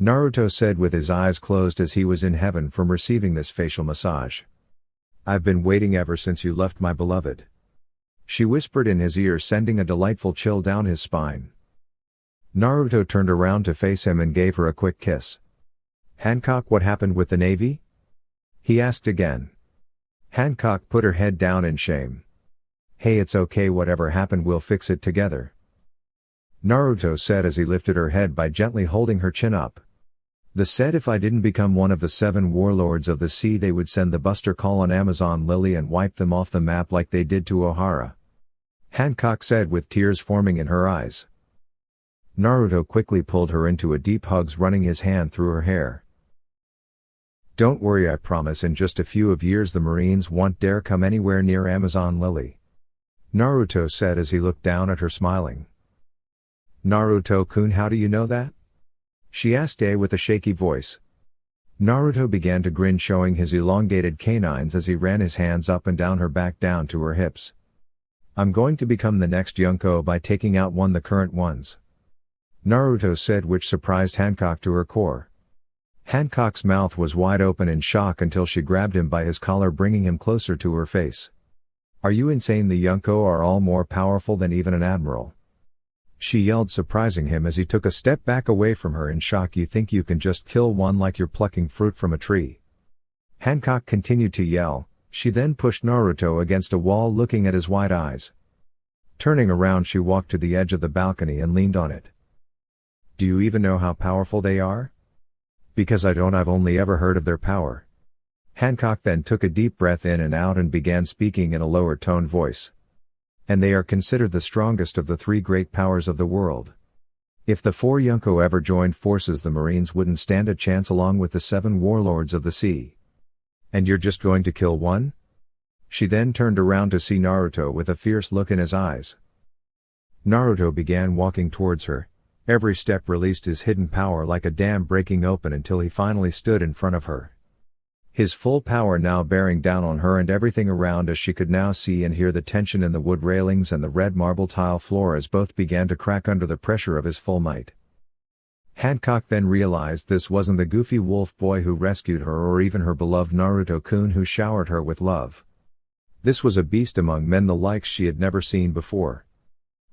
Naruto said with his eyes closed as he was in heaven from receiving this facial massage. "I've been waiting ever since you left, my beloved," she whispered in his ear, sending a delightful chill down his spine. Naruto turned around to face him and gave her a quick kiss. "Hancock, what happened with the Navy?" he asked again. Hancock put her head down in shame. "Hey, it's okay, whatever happened we'll fix it together." Naruto said as he lifted her head by gently holding her chin up. The said if I didn't become one of the 7 warlords of the sea they would send the Buster Call on Amazon Lily and wipe them off the map like they did to Ohara. Hancock said with tears forming in her eyes. Naruto quickly pulled her into a deep hug, running his hand through her hair. Don't worry, I promise in just a few of years the Marines won't dare come anywhere near Amazon Lily. Naruto said as he looked down at her smiling. Naruto-kun, how do you know that? She asked with a shaky voice. Naruto began to grin, showing his elongated canines as he ran his hands up and down her back down to her hips. I'm going to become the next Yonko by taking out the current ones. Naruto said, which surprised Hancock to her core. Hancock's mouth was wide open in shock until she grabbed him by his collar, bringing him closer to her face. Are you insane? The Yonko are all more powerful than even an admiral. She yelled, surprising him as he took a step back away from her in shock. You think you can just kill one like you're plucking fruit from a tree? Hancock continued to yell. She then pushed Naruto against a wall, looking at his wide eyes. Turning around, she walked to the edge of the balcony and leaned on it. Do you even know how powerful they are? Because I don't, I've only ever heard of their power. Hancock then took a deep breath in and out and began speaking in a lower toned voice. And they are considered the strongest of the 3 great powers of the world. If the 4 Yonko ever joined forces, the Marines wouldn't stand a chance along with the 7 warlords of the sea. And you're just going to kill one? She then turned around to see Naruto with a fierce look in his eyes. Naruto began walking towards her. Every step released his hidden power like a dam breaking open until he finally stood in front of her. His full power now bearing down on her and everything around, as she could now see and hear the tension in the wood railings and the red marble tile floor as both began to crack under the pressure of his full might. Hancock then realized this wasn't the goofy wolf boy who rescued her or even her beloved Naruto-kun who showered her with love. This was a beast among men, the likes she had never seen before.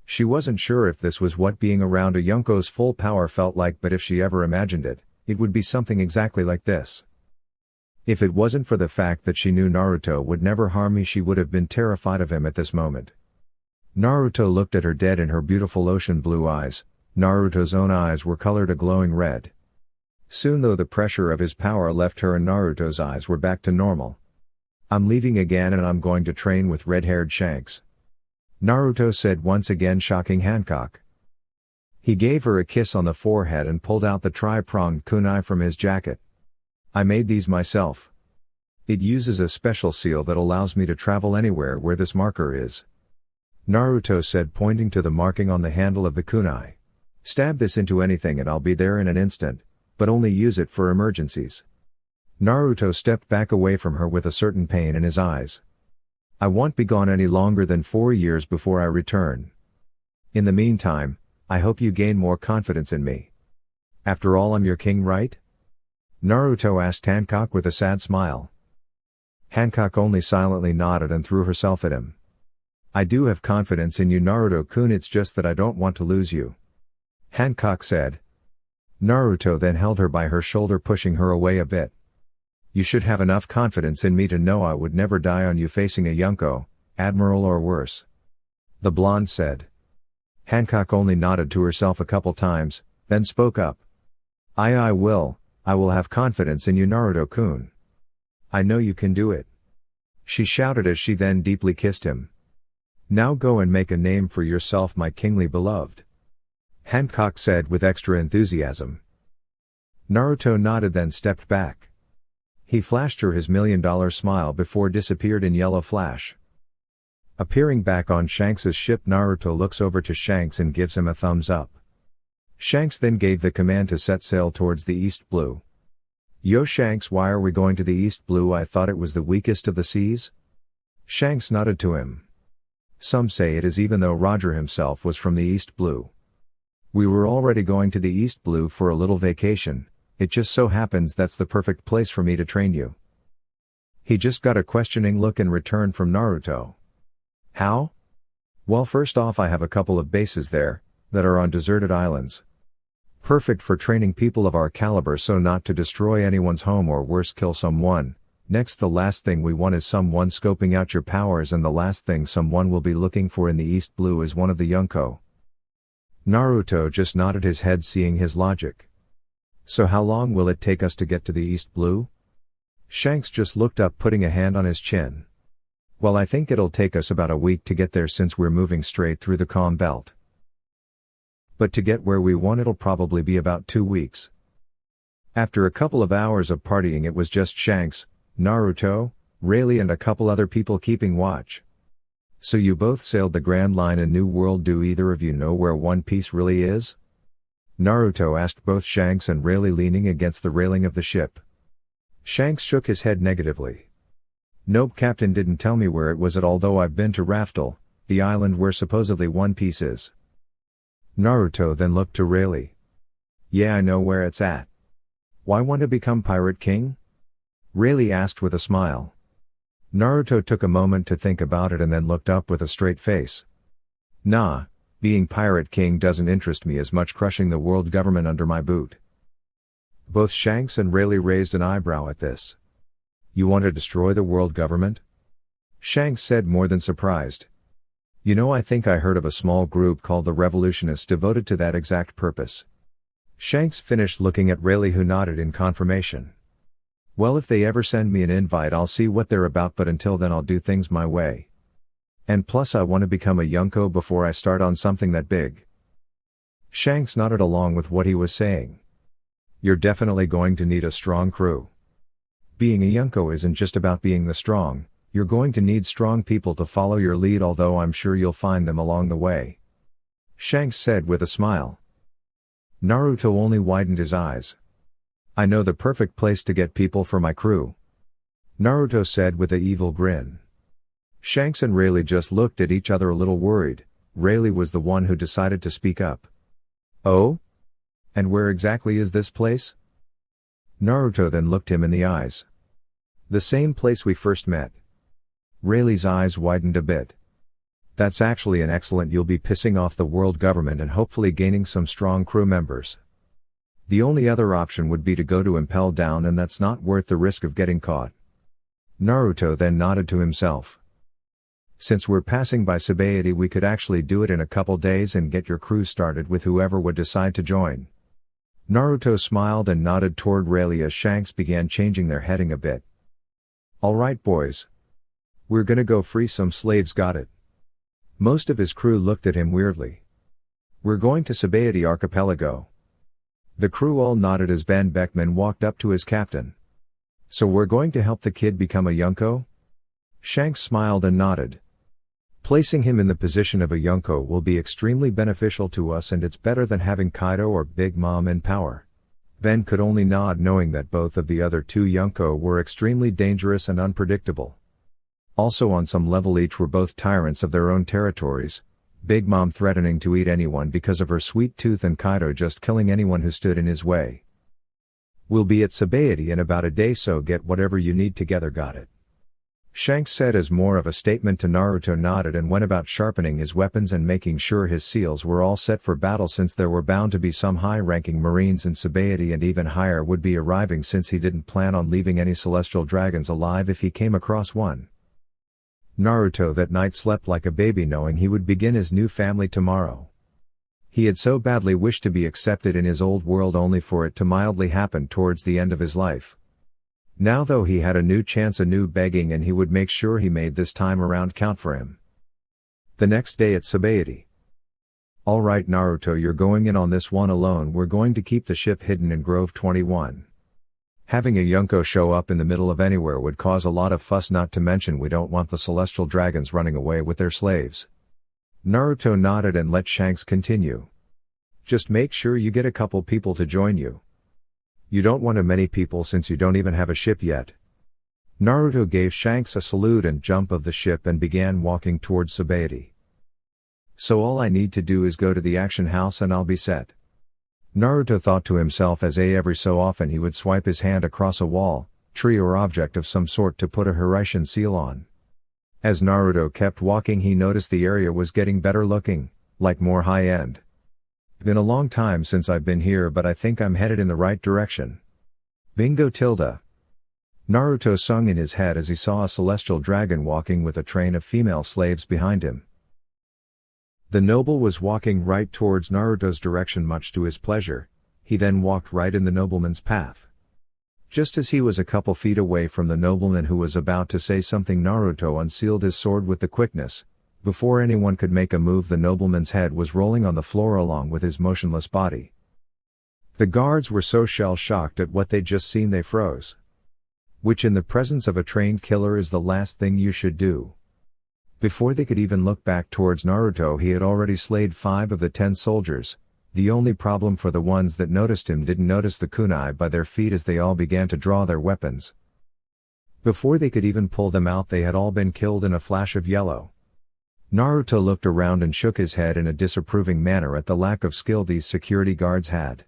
She wasn't sure if this was what being around a Yonko's full power felt like, but if she ever imagined it, it would be something exactly like this. If it wasn't for the fact that she knew Naruto would never harm me, she would have been terrified of him at this moment. Naruto looked at her dead in her beautiful ocean blue eyes. Naruto's own eyes were colored a glowing red. Soon though, the pressure of his power left her and Naruto's eyes were back to normal. I'm leaving again and I'm going to train with red-haired Shanks. Naruto said, once again shocking Hancock. He gave her a kiss on the forehead and pulled out the tri-pronged kunai from his jacket. I made these myself. It uses a special seal that allows me to travel anywhere where this marker is. Naruto said, pointing to the marking on the handle of the kunai. Stab this into anything and I'll be there in an instant, but only use it for emergencies. Naruto stepped back away from her with a certain pain in his eyes. I won't be gone any longer than 4 years before I return. In the meantime, I hope you gain more confidence in me. After all, I'm your king, right? Naruto asked Hancock with a sad smile. Hancock only silently nodded and threw herself at him. I do have confidence in you, Naruto-kun, it's just that I don't want to lose you. Hancock said. Naruto then held her by her shoulder, pushing her away a bit. You should have enough confidence in me to know I would never die on you facing a Yonko, admiral or worse. The blonde said. Hancock only nodded to herself a couple times, then spoke up. I will have confidence in you, Naruto-kun. I know you can do it. She shouted as she then deeply kissed him. Now go and make a name for yourself, my kingly beloved. Hancock said with extra enthusiasm. Naruto nodded, then stepped back. He flashed her his $1,000,000 smile before disappeared in yellow flash. Appearing back on Shanks's ship, Naruto looks over to Shanks and gives him a thumbs up. Shanks then gave the command to set sail towards the East Blue. Yo Shanks, why are we going to the East Blue? I thought it was the weakest of the seas? Shanks nodded to him. Some say it is, even though Roger himself was from the East Blue. We were already going to the East Blue for a little vacation, it just so happens that's the perfect place for me to train you. He just got a questioning look in return from Naruto. How? Well, first off, I have a couple of bases there, that are on deserted islands. Perfect for training people of our caliber so not to destroy anyone's home or worse kill someone. Next, the last thing we want is someone scoping out your powers, and the last thing someone will be looking for in the East Blue is one of the Yonko. Naruto just nodded his head, seeing his logic. So how long will it take us to get to the East Blue? Shanks just looked up, putting a hand on his chin. Well, I think it'll take us about a week to get there since we're moving straight through the calm belt. But to get where we want it'll probably be about 2 weeks. After a couple of hours of partying, it was just Shanks, Naruto, Rayleigh and a couple other people keeping watch. So you both sailed the Grand Line in New World. Do either of you know where One Piece really is? Naruto asked both Shanks and Rayleigh, leaning against the railing of the ship. Shanks shook his head negatively. Nope, Captain didn't tell me where it was at, although I've been to Raftel, the island where supposedly One Piece is. Naruto then looked to Rayleigh. Yeah, I know where it's at. Why want to become Pirate King? Rayleigh asked with a smile. Naruto took a moment to think about it and then looked up with a straight face. Nah, being Pirate King doesn't interest me as much, crushing the world government under my boot. Both Shanks and Rayleigh raised an eyebrow at this. You want to destroy the world government? Shanks said, more than surprised. You know, I think I heard of a small group called the Revolutionists devoted to that exact purpose. Shanks finished looking at Rayleigh, who nodded in confirmation. Well, if they ever send me an invite I'll see what they're about, but until then I'll do things my way. And plus I want to become a Yonko before I start on something that big. Shanks nodded along with what he was saying. You're definitely going to need a strong crew. Being a Yonko isn't just about being the strong, you're going to need strong people to follow your lead, although I'm sure you'll find them along the way. Shanks said with a smile. Naruto only widened his eyes. I know the perfect place to get people for my crew. Naruto said with an evil grin. Shanks and Rayleigh just looked at each other a little worried. Rayleigh was the one who decided to speak up. Oh? And where exactly is this place? Naruto then looked him in the eyes. The same place we first met. Rayleigh's eyes widened a bit. That's actually an excellent. You'll be pissing off the world government and hopefully gaining some strong crew members. The only other option would be to go to Impel Down, and that's not worth the risk of getting caught. Naruto then nodded to himself. Since we're passing by Sabaody, we could actually do it in a couple days and get your crew started with whoever would decide to join. Naruto smiled and nodded toward Rayleigh as Shanks began changing their heading a bit. Alright boys. We're gonna go free some slaves, got it? Most of his crew looked at him weirdly. We're going to Sabaody Archipelago. The crew all nodded as Ben Beckman walked up to his captain. So we're going to help the kid become a Yonko? Shanks smiled and nodded. Placing him in the position of a Yonko will be extremely beneficial to us, and it's better than having Kaido or Big Mom in power. Ben could only nod, knowing that both of the other two Yonko were extremely dangerous and unpredictable. Also on some level each were both tyrants of their own territories, Big Mom threatening to eat anyone because of her sweet tooth and Kaido just killing anyone who stood in his way. We'll be at Sabaody in about a day, so get whatever you need together, got it? Shanks said as more of a statement to Naruto nodded and went about sharpening his weapons and making sure his seals were all set for battle, since there were bound to be some high-ranking Marines in Sabaody, and even higher would be arriving, since he didn't plan on leaving any celestial dragons alive if he came across one. Naruto that night slept like a baby, knowing he would begin his new family tomorrow. He had so badly wished to be accepted in his old world, only for it to mildly happen towards the end of his life. Now though, he had a new chance, a new begging, and he would make sure he made this time around count for him. The next day at Sabaody. Alright Naruto, you're going in on this one alone. We're going to keep the ship hidden in Grove 21. Having a Yonko show up in the middle of anywhere would cause a lot of fuss, not to mention we don't want the celestial dragons running away with their slaves. Naruto nodded and let Shanks continue. Just make sure you get a couple people to join you. You don't want too many people since you don't even have a ship yet. Naruto gave Shanks a salute and jump of the ship and began walking towards Sabaody. So all I need to do is go to the action house and I'll be set. Naruto thought to himself as every so often he would swipe his hand across a wall, tree or object of some sort to put a Hiraishin seal on. As Naruto kept walking, he noticed the area was getting better looking, like more high-end. Been a long time since I've been here, but I think I'm headed in the right direction. Bingo tilde. Naruto sung in his head as he saw a celestial dragon walking with a train of female slaves behind him. The noble was walking right towards Naruto's direction, much to his pleasure. He then walked right in the nobleman's path. Just as he was a couple feet away from the nobleman who was about to say something, Naruto unsealed his sword with the quickness. Before anyone could make a move, the nobleman's head was rolling on the floor along with his motionless body. The guards were so shell-shocked at what they'd just seen they froze. Which in the presence of a trained killer is the last thing you should do. Before they could even look back towards Naruto, he had already slayed 5 of the 10 soldiers. The only problem for the ones that noticed him didn't notice the kunai by their feet as they all began to draw their weapons. Before they could even pull them out, they had all been killed in a flash of yellow. Naruto looked around and shook his head in a disapproving manner at the lack of skill these security guards had.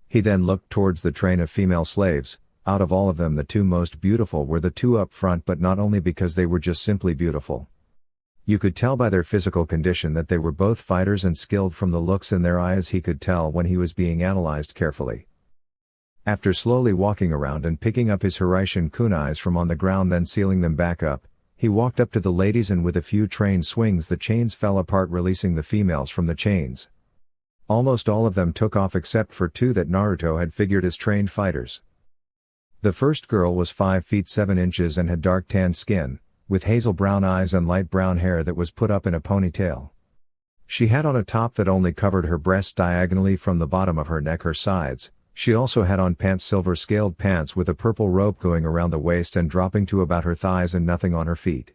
He then looked towards the train of female slaves. Out of all of them, the 2 most beautiful were the 2 up front, but not only because they were just simply beautiful. You could tell by their physical condition that they were both fighters and skilled from the looks in their eyes. He could tell when he was being analyzed carefully. After slowly walking around and picking up his Hiraishin kunais from on the ground, then sealing them back up, he walked up to the ladies and with a few trained swings the chains fell apart, releasing the females from the chains. Almost all of them took off except for 2 that Naruto had figured as trained fighters. The first girl was 5 feet 7 inches and had dark tan skin, with hazel brown eyes and light brown hair that was put up in a ponytail. She had on a top that only covered her breasts diagonally from the bottom of her neck, her sides. She also had on pants, silver scaled pants with a purple rope going around the waist and dropping to about her thighs, and nothing on her feet.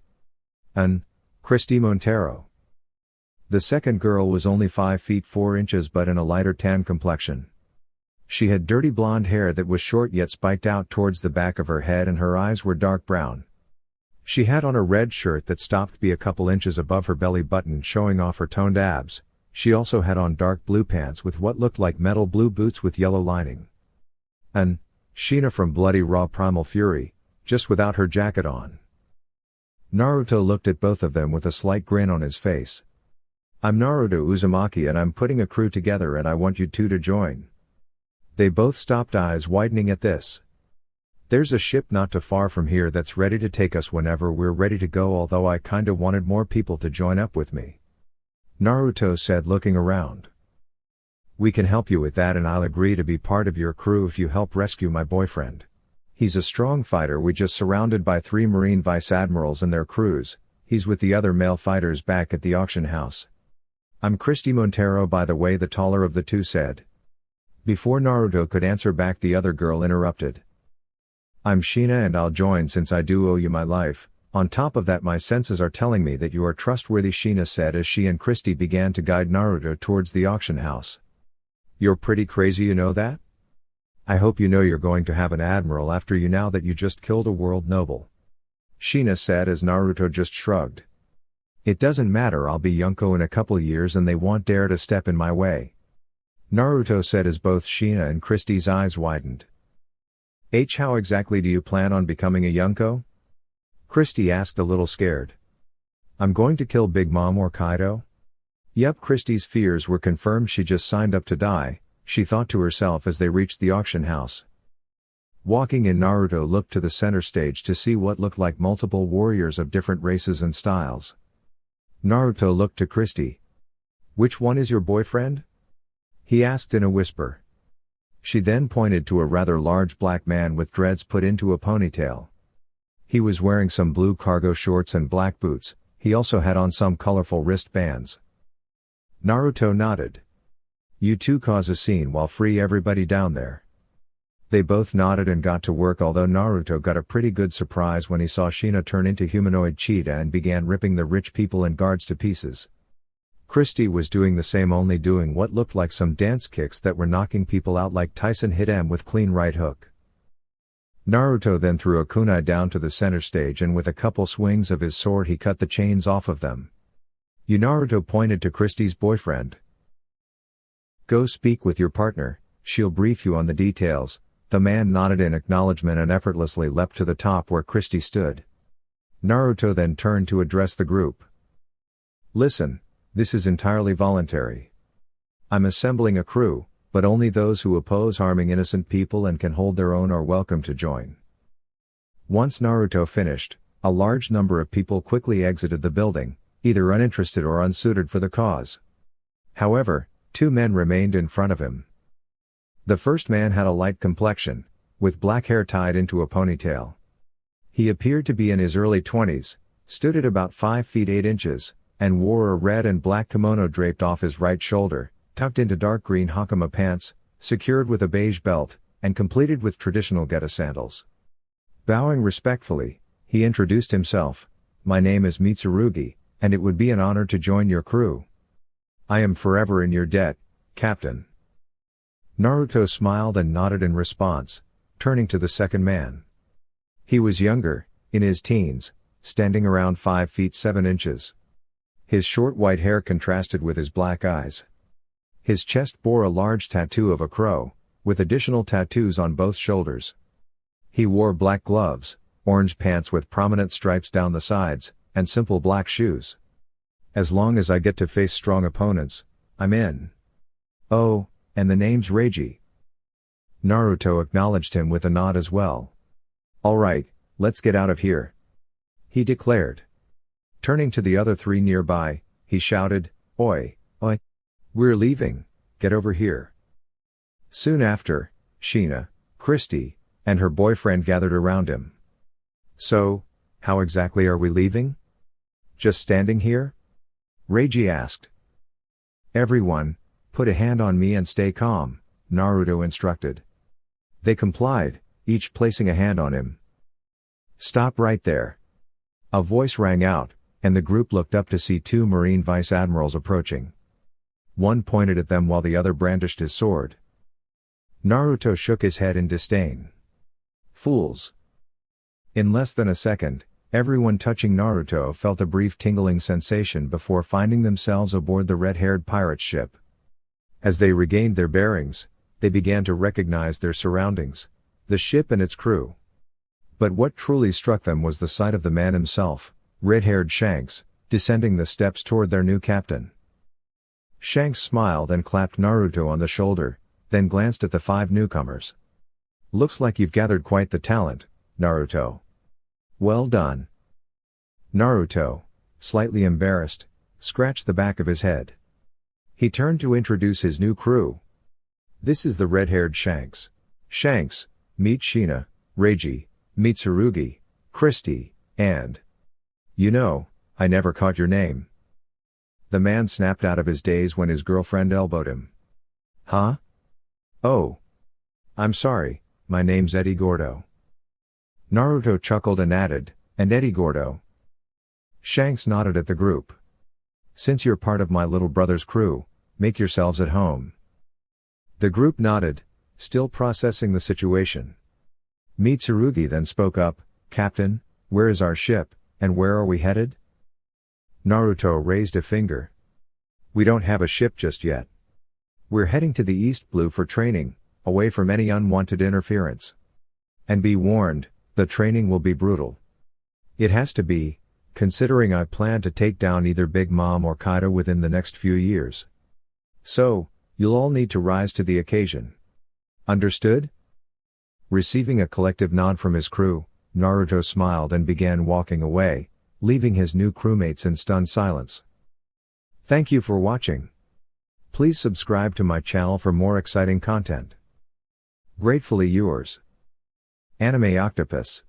Christy Montero. The second girl was only 5 feet 4 inches but in a lighter tan complexion. She had dirty blonde hair that was short yet spiked out towards the back of her head, and her eyes were dark brown. She had on a red shirt that stopped be a couple inches above her belly button, showing off her toned abs. She also had on dark blue pants with what looked like metal blue boots with yellow lining. Sheena from Bloody Raw Primal Fury, just without her jacket on. Naruto looked at both of them with a slight grin on his face. "I'm Naruto Uzumaki and I'm putting a crew together and I want you 2 to join." They both stopped, eyes widening at this. "There's a ship not too far from here that's ready to take us whenever we're ready to go, although I kinda wanted more people to join up with me," Naruto said, looking around. "We can help you with that, and I'll agree to be part of your crew if you help rescue my boyfriend. He's a strong fighter. We just surrounded by 3 Marine Vice Admirals and their crews. He's with the other male fighters back at the auction house." "I'm Christy Montero, by the way," the taller of the 2 said. Before Naruto could answer back, the other girl interrupted. "I'm Sheena and I'll join since I do owe you my life. On top of that, my senses are telling me that you are trustworthy," Sheena said as she and Christy began to guide Naruto towards the auction house. "You're pretty crazy, you know that? I hope you know you're going to have an admiral after you now that you just killed a world noble," Sheena said as Naruto just shrugged. "It doesn't matter, I'll be Yonko in a couple years and they won't dare to step in my way," Naruto said as both Sheena and Christy's eyes widened. How exactly do you plan on becoming a Yonko?" Christy asked, a little scared. "I'm going to kill Big Mom or Kaido." Yup, Christy's fears were confirmed. She just signed up to die, she thought to herself as they reached the auction house. Walking in, Naruto looked to the center stage to see what looked like multiple warriors of different races and styles. Naruto looked to Christy. "Which one is your boyfriend?" he asked in a whisper. She then pointed to a rather large black man with dreads put into a ponytail. He was wearing some blue cargo shorts and black boots. He also had on some colorful wristbands. Naruto nodded. "You 2 cause a scene while free everybody down there." They both nodded and got to work, although Naruto got a pretty good surprise when he saw Sheena turn into humanoid cheetah and began ripping the rich people and guards to pieces. Christy was doing the same, only doing what looked like some dance kicks that were knocking people out like Tyson hit him with clean right hook. Naruto then threw a kunai down to the center stage and with a couple swings of his sword he cut the chains off of them. Naruto pointed to Christy's boyfriend. "Go speak with your partner, she'll brief you on the details." The man nodded in acknowledgement and effortlessly leapt to the top where Christy stood. Naruto then turned to address the group. "Listen, this is entirely voluntary. I'm assembling a crew, but only those who oppose harming innocent people and can hold their own are welcome to join." Once Naruto finished, a large number of people quickly exited the building, either uninterested or unsuited for the cause. However, two men remained in front of him. The first man had a light complexion, with black hair tied into a ponytail. He appeared to be in his early 20s, stood at about 5 feet 8 inches, and wore a red and black kimono draped off his right shoulder, tucked into dark green hakama pants, secured with a beige belt, and completed with traditional Geta sandals. Bowing respectfully, he introduced himself. "My name is Mitsurugi, and it would be an honor to join your crew. I am forever in your debt, Captain." Naruto smiled and nodded in response, turning to the second man. He was younger, in his teens, standing around 5 feet 7 inches. His short white hair contrasted with his black eyes. His chest bore a large tattoo of a crow, with additional tattoos on both shoulders. He wore black gloves, orange pants with prominent stripes down the sides, and simple black shoes. "As long as I get to face strong opponents, I'm in." "Oh, and the name's Reiji." Naruto acknowledged him with a nod as well. "All right, let's get out of here," he declared. Turning to the other three nearby, he shouted, "Oi, oi! We're leaving, get over here." Soon after, Sheena, Christy, and her boyfriend gathered around him. "So, how exactly are we leaving? Just standing here?" Reiji asked. "Everyone, put a hand on me and stay calm," Naruto instructed. They complied, each placing a hand on him. "Stop right there." A voice rang out, and the group looked up to see two Marine Vice Admirals approaching. One pointed at them while the other brandished his sword. Naruto shook his head in disdain. "Fools." In less than a second, everyone touching Naruto felt a brief tingling sensation before finding themselves aboard the red-haired pirate ship. As they regained their bearings, they began to recognize their surroundings, the ship and its crew. But what truly struck them was the sight of the man himself, red-haired Shanks, descending the steps toward their new captain. Shanks smiled and clapped Naruto on the shoulder, then glanced at the five newcomers. "Looks like you've gathered quite the talent, Naruto. Well done." Naruto, slightly embarrassed, scratched the back of his head. He turned to introduce his new crew. "This is the red-haired Shanks. Shanks, meet Sheena, Reiji, Mitsurugi, Christy, and... I never caught your name." The man snapped out of his daze when his girlfriend elbowed him. "Huh? Oh. I'm sorry, my name's Eddie Gordo." Naruto chuckled and added, "And Eddie Gordo." Shanks nodded at the group. "Since you're part of my little brother's crew, make yourselves at home." The group nodded, still processing the situation. Mitsurugi then spoke up, "Captain, where is our ship, and where are we headed?" Naruto raised a finger. "We don't have a ship just yet. We're heading to the East Blue for training, away from any unwanted interference. And be warned, the training will be brutal. It has to be, considering I plan to take down either Big Mom or Kaido within the next few years. So, you'll all need to rise to the occasion. Understood?" Receiving a collective nod from his crew, Naruto smiled and began walking away, leaving his new crewmates in stunned silence. Thank you for watching. Please subscribe to my channel for more exciting content. Gratefully yours, Anime Octopus.